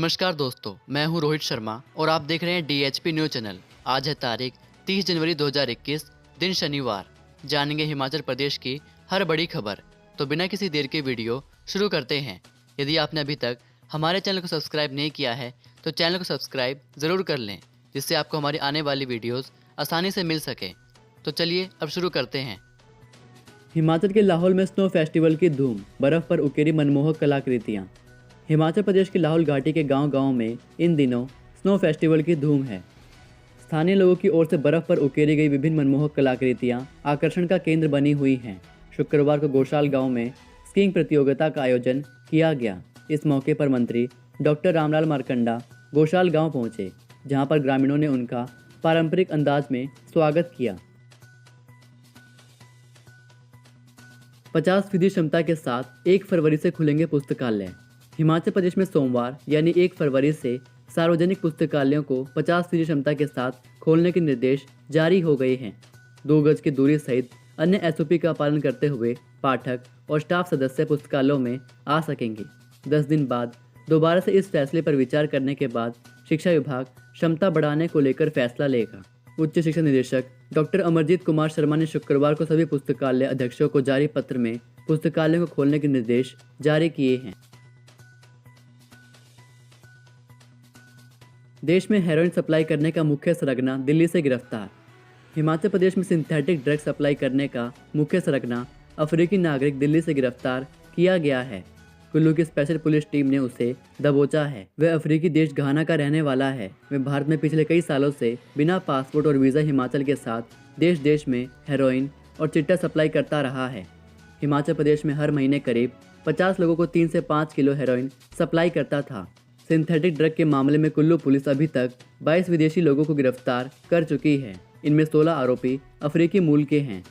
नमस्कार दोस्तों, मैं हूं रोहित शर्मा और आप देख रहे हैं DHP न्यूज़ चैनल। आज है तारीख 30 जनवरी 2021, दिन शनिवार। जानेंगे हिमाचल प्रदेश की हर बड़ी खबर। तो बिना किसी देर के वीडियो शुरू करते हैं। यदि आपने अभी तक हमारे चैनल को सब्सक्राइब नहीं किया है तो चैनल को सब्सक्राइब ज़रूर कर लें, जिससे आपको हमारी आने वाली वीडियोज़ आसानी से मिल सके। तो चलिए अब शुरू करते हैं। हिमाचल के लाहौल में स्नो फेस्टिवल की धूम, बर्फ पर उकेरी मनमोहक कलाकृतियाँ। हिमाचल प्रदेश की लाहौल घाटी के गांव-गांव में इन दिनों स्नो फेस्टिवल की धूम है। स्थानीय लोगों की ओर से बर्फ पर उकेरी गई विभिन्न मनमोहक कलाकृतियाँ आकर्षण का केंद्र बनी हुई हैं। शुक्रवार को गोशाल गांव में स्कीइंग प्रतियोगिता का आयोजन किया गया। इस मौके पर मंत्री डॉक्टर रामलाल मारकंडा गोशाल गाँव पहुंचे, जहाँ पर ग्रामीणों ने उनका पारंपरिक अंदाज में स्वागत किया। 50% क्षमता के साथ 1 फरवरी से खुलेंगे पुस्तकालय। हिमाचल प्रदेश में सोमवार यानी 1 फरवरी से सार्वजनिक पुस्तकालयों को 50% क्षमता के साथ खोलने के निर्देश जारी हो गए हैं। 2 गज की दूरी सहित अन्य SOP का पालन करते हुए पाठक और स्टाफ सदस्य पुस्तकालयों में आ सकेंगे। 10 दिन बाद दोबारा से इस फैसले पर विचार करने के बाद शिक्षा विभाग क्षमता बढ़ाने को लेकर फैसला लेगा। उच्च शिक्षा निदेशक डॉक्टर अमरजीत कुमार शर्मा ने शुक्रवार को सभी पुस्तकालय अध्यक्षों को जारी पत्र में पुस्तकालयों को खोलने के निर्देश जारी किए हैं। देश में हेरोइन सप्लाई करने का मुख्य सरगना दिल्ली से गिरफ्तार। हिमाचल प्रदेश में सिंथेटिक ड्रग सप्लाई करने का मुख्य सरगना अफ्रीकी नागरिक दिल्ली से गिरफ्तार किया गया है। कुल्लू की स्पेशल पुलिस टीम ने उसे दबोचा है। वह अफ्रीकी देश घाना का रहने वाला है। वह भारत में पिछले कई सालों से बिना पासपोर्ट और वीज़ा हिमाचल के साथ देश देश में हेरोइन और चिट्टा सप्लाई करता रहा है। हिमाचल प्रदेश में हर महीने करीब 50 लोगों को 3 से 5 किलो हेरोइन सप्लाई करता था। सिंथेटिक ड्रग के मामले में कुल्लू पुलिस अभी तक 22 विदेशी लोगों को गिरफ्तार कर चुकी है। इनमें 16 आरोपी अफ्रीकी मूल के हैं।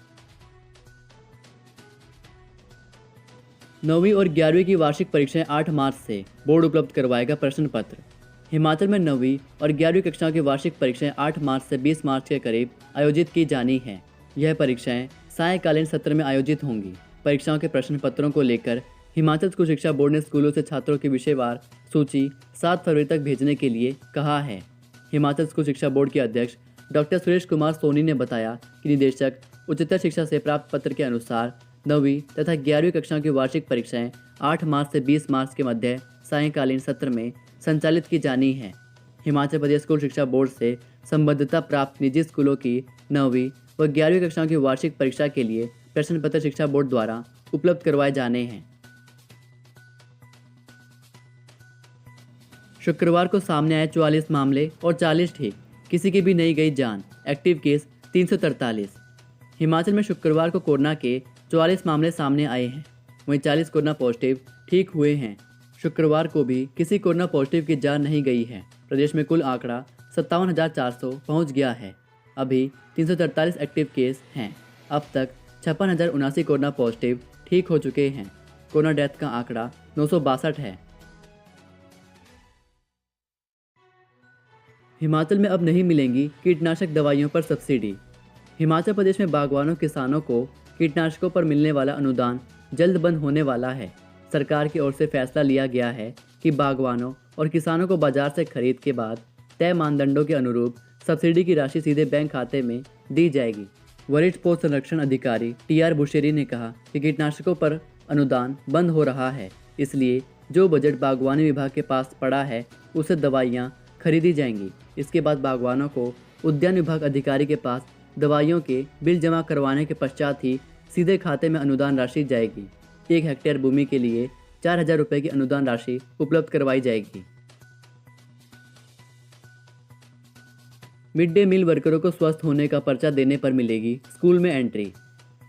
9वीं और 11वीं की वार्षिक परीक्षाएं 8 मार्च से बोर्ड उपलब्ध करवाएगा प्रश्न पत्र। हिमाचल में 9वीं और 11वीं कक्षाओं की वार्षिक परीक्षाएं 8 मार्च से 20 मार्च के करीब आयोजित की जानी है। यह परीक्षाएं सायंकालीन सत्र में आयोजित होंगी। परीक्षाओं के प्रश्न पत्रों को लेकर हिमाचल स्कूल शिक्षा बोर्ड ने स्कूलों से छात्रों की विषयवार सूची 7 फरवरी तक भेजने के लिए कहा है। हिमाचल स्कूल शिक्षा बोर्ड के अध्यक्ष डॉक्टर सुरेश कुमार सोनी ने बताया कि निदेशक उच्चतर शिक्षा से प्राप्त पत्र के अनुसार 9वीं तथा 11वीं कक्षाओं की वार्षिक परीक्षाएं 8 मार्च से 20 मार्च के मध्य सायंकालीन सत्र में संचालित की जानी है। हिमाचल प्रदेश स्कूल शिक्षा बोर्ड से संबद्धता प्राप्त निजी स्कूलों की 9वीं व 11वीं कक्षाओं की वार्षिक परीक्षा के लिए प्रश्न पत्र शिक्षा बोर्ड द्वारा उपलब्ध करवाए जाने हैं। शुक्रवार को सामने आए 44 मामले और 40 ठीक, किसी की भी नहीं गई जान। Active case 343। हिमाचल में शुक्रवार को कोरोना के 44 मामले सामने आए हैं, वहीं 40 कोरोना पॉजिटिव ठीक हुए हैं। शुक्रवार को भी किसी कोरोना पॉजिटिव की जान नहीं गई है। प्रदेश में कुल आंकड़ा 57,400 पहुंच गया है। अभी 343 एक्टिव केस हैं। अब तक 56,079 कोरोना पॉजिटिव ठीक हो चुके हैं। कोरोना डेथ का आंकड़ा 962 है। हिमाचल में अब नहीं मिलेंगी कीटनाशक दवाइयों पर सब्सिडी। हिमाचल प्रदेश में बागवानों किसानों को कीटनाशकों पर मिलने वाला अनुदान जल्द बंद होने वाला है। सरकार की ओर से फैसला लिया गया है कि बागवानों और किसानों को बाजार से खरीद के बाद तय मानदंडों के अनुरूप सब्सिडी की राशि सीधे बैंक खाते में दी जाएगी। वरिष्ठ पौध संरक्षण अधिकारी TR बुशेरी ने कहा कि कीटनाशकों पर अनुदान बंद हो रहा है, इसलिए जो बजट बागवानी विभाग के पास पड़ा है उससे दवाइयाँ खरीदी जाएंगी। इसके बाद बागवानों को उद्यान विभाग अधिकारी के पास दवाइयों के बिल जमा करवाने के पश्चात ही सीधे खाते में अनुदान राशि जाएगी। 1 हेक्टेयर भूमि के लिए 4,000 रुपये की अनुदान राशि उपलब्ध करवाई जाएगी। मिड डे मील वर्करों को स्वस्थ होने का पर्चा देने पर मिलेगी स्कूल में एंट्री।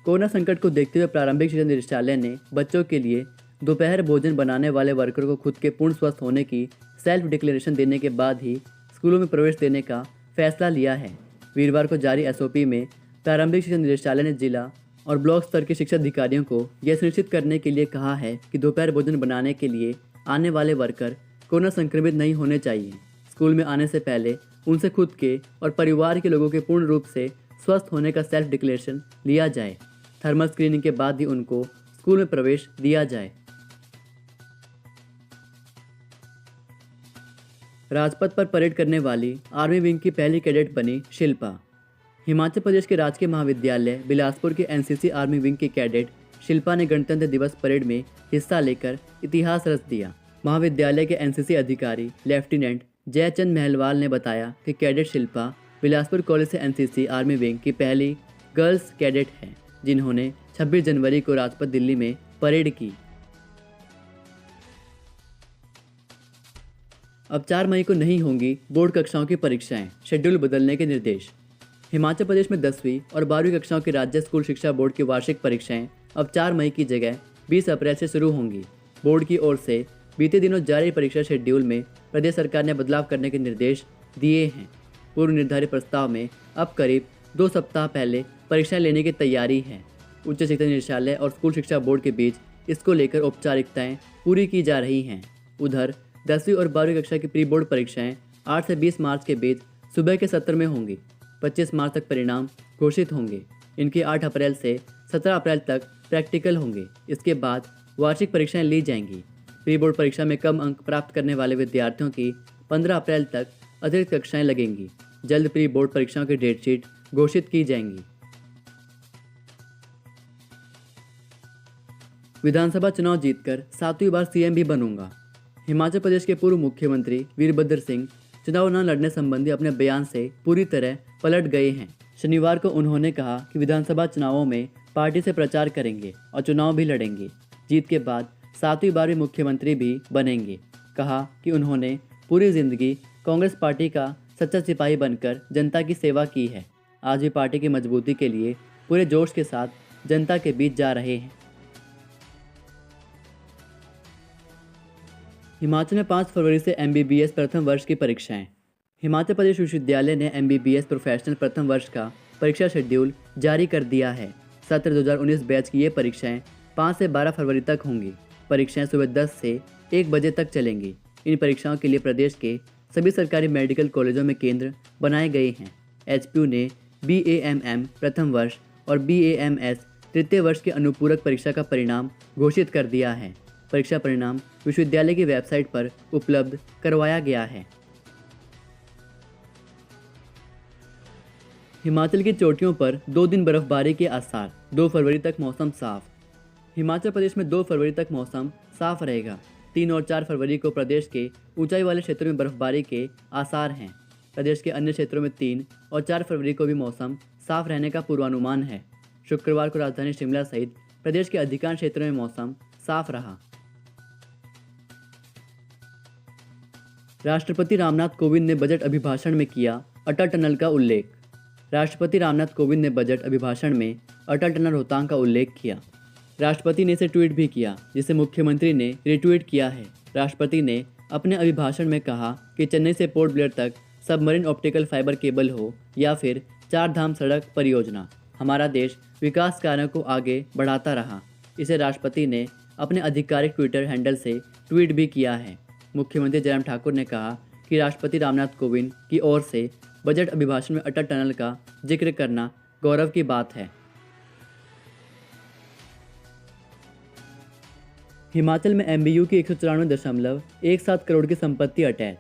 कोरोना संकट को देखते हुए प्रारंभिक शिक्षा निदेशालय ने बच्चों के लिए दोपहर भोजन बनाने वाले वर्करों को खुद के पूर्ण स्वस्थ होने की सेल्फ डिक्लेरेशन देने के बाद ही स्कूलों में प्रवेश देने का फैसला लिया है। वीरवार को जारी SOP में प्रारंभिक शिक्षा निदेशालय ने जिला और ब्लॉक स्तर के शिक्षा अधिकारियों को यह सुनिश्चित करने के लिए कहा है कि दोपहर भोजन बनाने के लिए आने वाले वर्कर कोरोना संक्रमित नहीं होने चाहिए। स्कूल में आने से पहले उनसे खुद के और परिवार के लोगों के पूर्ण रूप से स्वस्थ होने का सेल्फ डिक्लेरेशन लिया जाए। थर्मल स्क्रीनिंग के बाद ही उनको स्कूल में प्रवेश दिया जाए। राजपथ पर परेड करने वाली आर्मी विंग की पहली कैडेट बनी शिल्पा। हिमाचल प्रदेश के राजकीय महाविद्यालय बिलासपुर के एनसीसी आर्मी विंग की कैडेट शिल्पा ने गणतंत्र दिवस परेड में हिस्सा लेकर इतिहास रच दिया। महाविद्यालय के एनसीसी अधिकारी लेफ्टिनेंट जयचंद महलवाल ने बताया कि कैडेट शिल्पा बिलासपुर कॉलेज से एनसीसी आर्मी विंग की पहली गर्ल्स कैडेट हैं, जिन्होंने 26 जनवरी को राजपथ दिल्ली में परेड की। अब 4 मई को नहीं होंगी बोर्ड कक्षाओं की परीक्षाएं, शेड्यूल बदलने के निर्देश। हिमाचल प्रदेश में 10वीं और 12वीं कक्षाओं की राज्य स्कूल शिक्षा बोर्ड की वार्षिक परीक्षाएं अब 4 मई की जगह 20 अप्रैल से शुरू होंगी। बोर्ड की ओर से बीते दिनों जारी परीक्षा शेड्यूल में प्रदेश सरकार ने बदलाव करने के निर्देश दिए हैं। पूर्व निर्धारित प्रस्ताव में अब करीब 2 सप्ताह पहले परीक्षाएं लेने की तैयारी है। उच्च शिक्षा निदेशालय और स्कूल शिक्षा बोर्ड के बीच इसको लेकर औपचारिकताएं पूरी की जा रही हैं। उधर 10वीं और 12वीं कक्षा की प्री बोर्ड परीक्षाएं 8 से 20 मार्च के बीच सुबह के सत्र में होंगी। 25 मार्च तक परिणाम घोषित होंगे। इनकी 8 अप्रैल से 17 अप्रैल तक प्रैक्टिकल होंगे। इसके बाद वार्षिक परीक्षाएं ली जाएंगी। प्री बोर्ड परीक्षा में कम अंक प्राप्त करने वाले विद्यार्थियों की 15 अप्रैल तक अतिरिक्त कक्षाएं लगेंगी। जल्द प्री बोर्ड परीक्षाओं की डेट शीट घोषित की जाएंगी। विधानसभा चुनाव जीतकर 7वीं बार सीएम भी बनूंगा। हिमाचल प्रदेश के पूर्व मुख्यमंत्री वीरभद्र सिंह चुनाव न लड़ने संबंधी अपने बयान से पूरी तरह पलट गए हैं। शनिवार को उन्होंने कहा कि विधानसभा चुनावों में पार्टी से प्रचार करेंगे और चुनाव भी लड़ेंगे। जीत के बाद 7वीं बार भी मुख्यमंत्री भी बनेंगे। कहा कि उन्होंने पूरी जिंदगी कांग्रेस पार्टी का सच्चा सिपाही बनकर जनता की सेवा की है। आज भी पार्टी की मजबूती के लिए पूरे जोश के साथ जनता के बीच जा रहे हैं। हिमाचल में 5 फरवरी से एमबीबीएस प्रथम वर्ष की परीक्षाएं। हिमाचल प्रदेश विश्वविद्यालय ने एमबीबीएस प्रोफेशनल प्रथम वर्ष का परीक्षा शेड्यूल जारी कर दिया है। सत्र 2019 बैच की ये परीक्षाएं 5 से 12 फरवरी तक होंगी। परीक्षाएं सुबह 10 से 1 बजे तक चलेंगी। इन परीक्षाओं के लिए प्रदेश के सभी सरकारी मेडिकल कॉलेजों में केंद्र बनाए गए हैं। एचपीयू ने बीएएमएम प्रथम वर्ष और बीएएमएस तृतीय वर्ष की अनुपूरक परीक्षा का परिणाम घोषित कर दिया है। परीक्षा परिणाम विश्वविद्यालय की वेबसाइट पर उपलब्ध करवाया गया है। हिमाचल की चोटियों पर 2 दिन बर्फबारी के आसार। 2 फरवरी तक मौसम साफ। हिमाचल प्रदेश में 2 फरवरी तक मौसम साफ रहेगा। 3 और 4 फरवरी को प्रदेश के ऊंचाई वाले क्षेत्रों में बर्फबारी के आसार हैं। प्रदेश के अन्य क्षेत्रों में 3 और 4 फरवरी को भी मौसम साफ रहने का पूर्वानुमान है। शुक्रवार को राजधानी शिमला सहित प्रदेश के अधिकांश क्षेत्रों में मौसम साफ रहा। राष्ट्रपति रामनाथ कोविंद ने बजट अभिभाषण में किया अटल टनल का उल्लेख। राष्ट्रपति रामनाथ कोविंद ने बजट अभिभाषण में अटल टनल रोहतांग का उल्लेख किया। राष्ट्रपति ने इसे ट्वीट भी किया, जिसे मुख्यमंत्री ने रिट्वीट किया है। राष्ट्रपति ने अपने अभिभाषण में कहा कि चेन्नई से पोर्ट ब्लेयर तक सबमरीन ऑप्टिकल फाइबर केबल हो या फिर 4 धाम सड़क परियोजना, हमारा देश विकास कार्यों को आगे बढ़ाता रहा। इसे राष्ट्रपति ने अपने आधिकारिक ट्विटर हैंडल से ट्वीट भी किया है। मुख्यमंत्री जयराम ठाकुर ने कहा कि राष्ट्रपति रामनाथ कोविंद की ओर से बजट अभिभाषण में अटल टनल का जिक्र करना गौरव की बात है। हिमाचल में एमबीयू की 194.17 करोड़ की संपत्ति अटैच।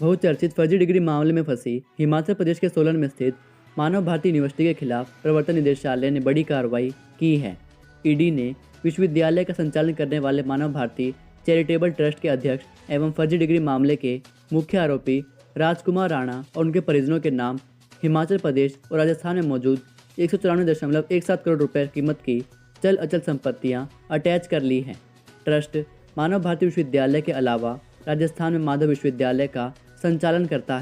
बहुचर्चित फर्जी डिग्री मामले में फंसी हिमाचल प्रदेश के सोलन में स्थित मानव भारती यूनिवर्सिटी के खिलाफ प्रवर्तन निदेशालय ने बड़ी कार्रवाई की है। ईडी ने विश्वविद्यालय का संचालन करने वाले मानव भारती चैरिटेबल ट्रस्ट के अध्यक्ष एवं फर्जी डिग्री मामले के मुख्य आरोपी राजकुमार राणा और उनके परिजनों के नाम हिमाचल प्रदेश और राजस्थान में मौजूद 194.17 करोड़ रुपए कीमत की चल अचल संपत्तियां अटैच कर ली हैं। ट्रस्ट मानव भारती विश्वविद्यालय के अलावा राजस्थान में माधव विश्वविद्यालय का संचालन करता है।